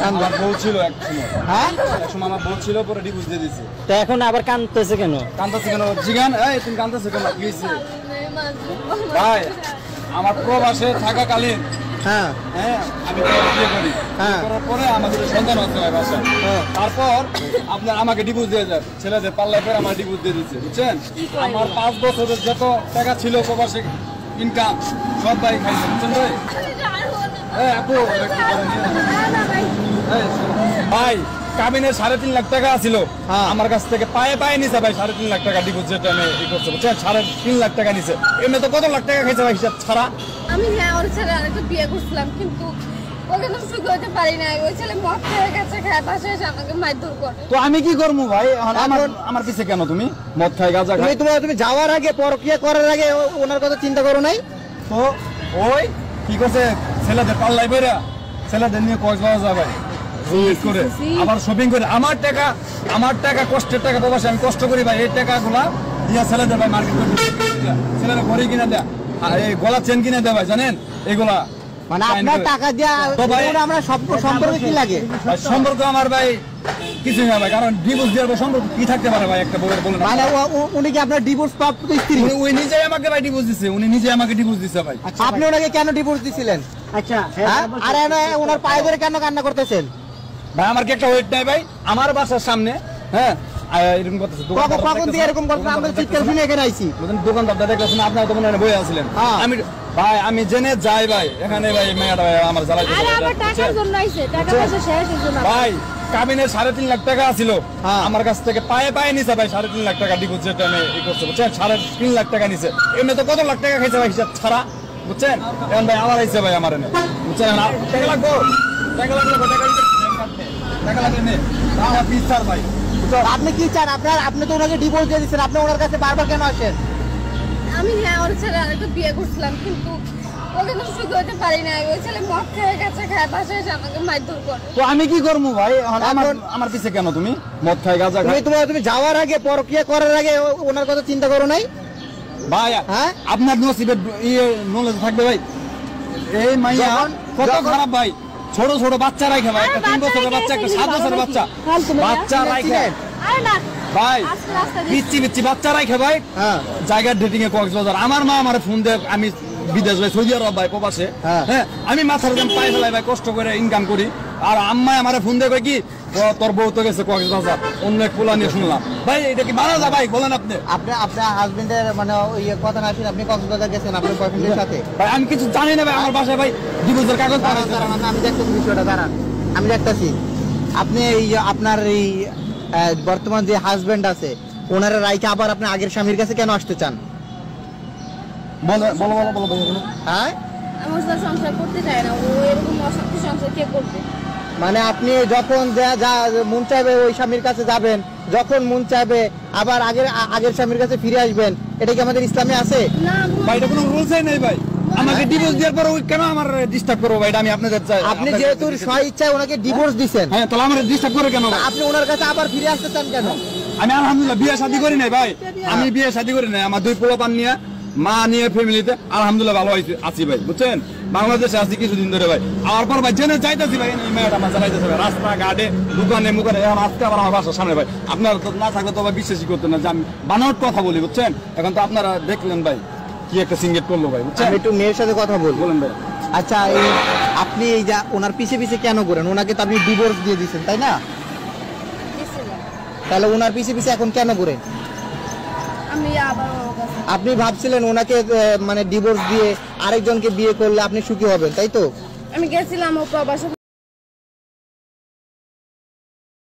আমার বউ ছিল এক সময়। হ্যাঁ এক সময় আমার বউ ছিল, পরে ডিভোর্স দিয়ে দিয়েছে। তো এখন আবার কাঁদতেছে কেন? কাঁদতেছে কেন জিগান? এই তুমি কাঁদতেছে কেন? কি হয়েছে ভাই? আমার প্রবাসে থাকাকালীন হ্যাঁ হ্যাঁ আমি বিয়ে করি, করার পরে আমাদের সন্তান হচ্ছে ভাই বাসায়। তারপর আপনার আমাকে ডিভোর্স দিয়ে যায়, ছেলেদের পাল্লায় পরে আমার ডিভোর্স দিয়ে দিচ্ছে, বুঝছেন? আমার 5 বছরের যত টাকা ছিল প্রবাসে ইনকাম সব ভাই খাইছে, বুঝছেন ভাই? ভাই কাবিনের 3.5 লাখ টাকা ছিল আমার কাছ থেকে, পায়ে পায়ে নিছে ভাই 3.5 লাখ টাকা ডিভোর্স, যেটা আমি ই করছে, বুঝছেন? 3.5 লাখ টাকা নিছে। এমনি তো কত লাখ টাকা খাইছে ভাই হিসাব ছাড়া। আমি হ্যাঁ ওর ছেলে আরেকটা বিয়ে করছিলাম, কিন্তু ওকে তো সুখী হতে পারি না। ওই ছেলে মদ খেয়ে গেছে, খায় বাসায় এসে আমাকে মারধর করে। তো আমি কি করবো ভাই? আমার পিছে কেন তুমি? মদ খাই, গাঁজা খাই। তুমি যাওয়ার আগে, পরকিয়া করার আগে ওনার কথা চিন্তা করো নাই? তো ওই কি করছে, ছেলেদের পাল্লাই বেরা ছেলেদের নিয়ে কক্সবাজার যায় ভাই করে, আবার শপিং করে। আমার টাকা কষ্টের টাকা প্রবাসে আমি কষ্ট করি ভাই, এই টাকাগুলা দিয়া ছেলেদের ভাই মার্কেট করে ছেলেরা ঘড়ি কিনে দেয়, এই গলা চেন কিনে দেয় ভাই, জানেন? এগুলা মানে আপনার টাকা দিয়া আমরা সম্পর্ক কি লাগে? সম্পর্ক আমার ভাই কিছুই না ভাই, কারণ ডিভোর্স দেওয়ার সম্পর্ক কি থাকতে পারে ভাই একটা বউয়ের? বলেন। মানে উনি কি আপনার ডিভোর্স প্রাপ্ত স্ত্রী? উনি নিজেই আমাকে ভাই ডিভোর্স দিচ্ছে, উনি নিজে আমাকে ডিভোর্স দিচ্ছে ভাই। আপনি ওনাকে কেন ডিভোর্স দিছিলেন? আচ্ছা, আর ওনার পায়ে ধরে কেন কান্না করতেছেন ভাই? আমার কি একটা ওয়েট নাই ভাই? আমার বাসার সামনে হ্যাঁ এরকম করতেছে। কখন দিয়ে এরকম করতেছে? আমরা চিৎকার শুনে এখানে আইছি। দোকানদারটা দেখতেছেন, আপনারা তো মনে হয় বইয়ে আছিলেন। আমি ভাই আমি জেনে যাই ভাই, এখানে ভাই মেয়েটা ভাই আমার জ্বালাইছে। আরে আমার টাকার জন্য আইছে, টাকা পয়সা শেষ হয়ে গেল ভাই। কাবিনের 3.5 লাখ টাকা ছিল আমার কাছ থেকে, পায়ে পায়ে নিছে ভাই 3.5 লাখ টাকা ডিভোর্স, যেটা আমি ই করছে, বুঝছেন? 3.5 লাখ টাকা নিছে। এমনি তো কত লাখ টাকা খাইছে ভাই হিসাব ছাড়া, বুঝছেন? এখন ভাই আমার আইছে ভাই আমার এনে, বুঝছেন? টাকা লাগবো, টাকা লাগবে, টাকা লাগবে নে আমার বিচার ভাই। আপনি কি চান? আপনি তো ওনাকে ডিভোর্স দিয়ে দিচ্ছেন, আপনি ওনার কাছে বারবার কেন আসেন? আমি হ্যাঁ ওর ছেলে আরেকটা বিয়ে করছিলাম, কিন্তু ওকে তো সুখী হতে পারি না। ওই ছেলে মদ খেয়ে গেছে, খায় বাসায় এসে আমাকে মারধর করে। তো আমি কি করবো ভাই? আমার পিছে কেন তুমি? মদ খাই, গাঁজা খাই। তুমি যাওয়ার আগে, পরকিয়া করার আগে ওনার কথা চিন্তা করো নাই ভাই? হ্যাঁ আপনার নসিবের নলেজ থাকবে ভাই। এই মাইয়া কত খারাপ ভাই, ছোট ছোট বাচ্চা রাখে ভাই, একটা 3 বছরের বাচ্চা, একটা 7 বছরের বাচ্চা রাখে ভাই, পিচ্ছি বাচ্চা রাখে ভাই জায়গার ডেটিং এ কক্সবাজার। আমার মা আমার ফোন দেয়, আমি বিদেশ ভাই, সৌদি আরব ভাই, প্রবাসে। হ্যাঁ আমি মাথার দাম পায়ে ফেলাই ভাই, কষ্ট করে ইনকাম করি। আর আম্মাই আমার ফোন দেয় কি, তোর বউ তো গেছে কক্সবাজার, অন্য এক পোলা নিয়ে শুনলাম। ভাই এটা কি মানা যায় ভাই? বলেন আপনি। আপনার হাজবেন্ডের মানে ইয়ে কথা না শুনে আপনি কক্সবাজার গেছেন আপনার বয়ফ্রেন্ডের সাথে? ভাই আমি কিছু জানি না ভাই, আমার বাসায় ভাই ডিভোর্সের কাগজ। আমি দেখতেছি বিষয়টা, দাঁড়ান আমি দেখতেছি। আপনি আপনার এই বর্তমান যে হাজবেন্ড আছে, ওনারা রাইকে আবার আপনি আগের স্বামীর কাছে কেন আসতে চান? বলো বলো বলো বলো। হ্যাঁ আমার সাথে সংসার করতে চায় না ও, এরকম অশান্তি সংসার কে করবে? মানে আপনি যখন যা মন চাইবে ওই স্বামীর কাছে যাবেন, যখন মন চাইবে আবার আগের স্বামীর কাছে ফিরে আসবেন, এটা কি আমাদের ইসলামে আছে? না ভাই এটা কোনো রুলসই নেই ভাই। আমাকে ডিভোর্স দেওয়ার পর ওই কেন আমার ডিস্টার্ব করবো ভাই? আমি আপনাদের চাই। আপনি যেহেতু স্বইচ্ছায় ওনাকে ডিভোর্স দিবেন, হ্যাঁ তাহলে আমার ডিস্টার্ব করে কেন? আপনি ওনার কাছে আবার ফিরে আসতে চান কেন? আমি আলহামদুলিল্লাহ বিয়ে শাদী করি নাই ভাই, আমি বিয়ে শাদী করি নাই। আমার 2 পোলাপান নিয়ে, মা নিয়ে, ফ্যামিলিতে আলহামদুলিল্লাহ ভালো আছি ভাই, বুঝছেন? বাংলাদেশে আছি কিছুদিন ধরে ভাই। আর পর ভাই জেনে চাইতেছি ভাই, এই মেয়েটা আমার চালাইতেছে ভাই, রাস্তা ঘাটে, দোকানে মুখানে। এখন আজকে আবার আমার বাসার সামনে ভাই। আপনার তো না থাকলে তো ভাই বিশ্বাসই করতেন না যে আমি বানাওয়ার কথা বলি, বুঝছেন? এখন তো আপনারা দেখলেন ভাই কি একটা সিঙ্গেট করলো ভাই, বুঝছেন? আমি একটু মেয়ের সাথে কথা বলেন ভাই। আচ্ছা আপনি এই যে ওনার পিছে পিছে কেন করেন? ওনাকে তো আপনি ডিভোর্স দিয়ে দিয়েছেন, তাই না? তাহলে ওনার পিছে পিছে এখন কেন করেন? আমি আবার আপনি ভাবছিলেন ওনাকে মানে ডিভোর্স দিয়ে আরেকজনকে বিয়ে করলে আপনি সুখী হবেন, তাই তো? আমি গেছিলাম ও প্রবাসে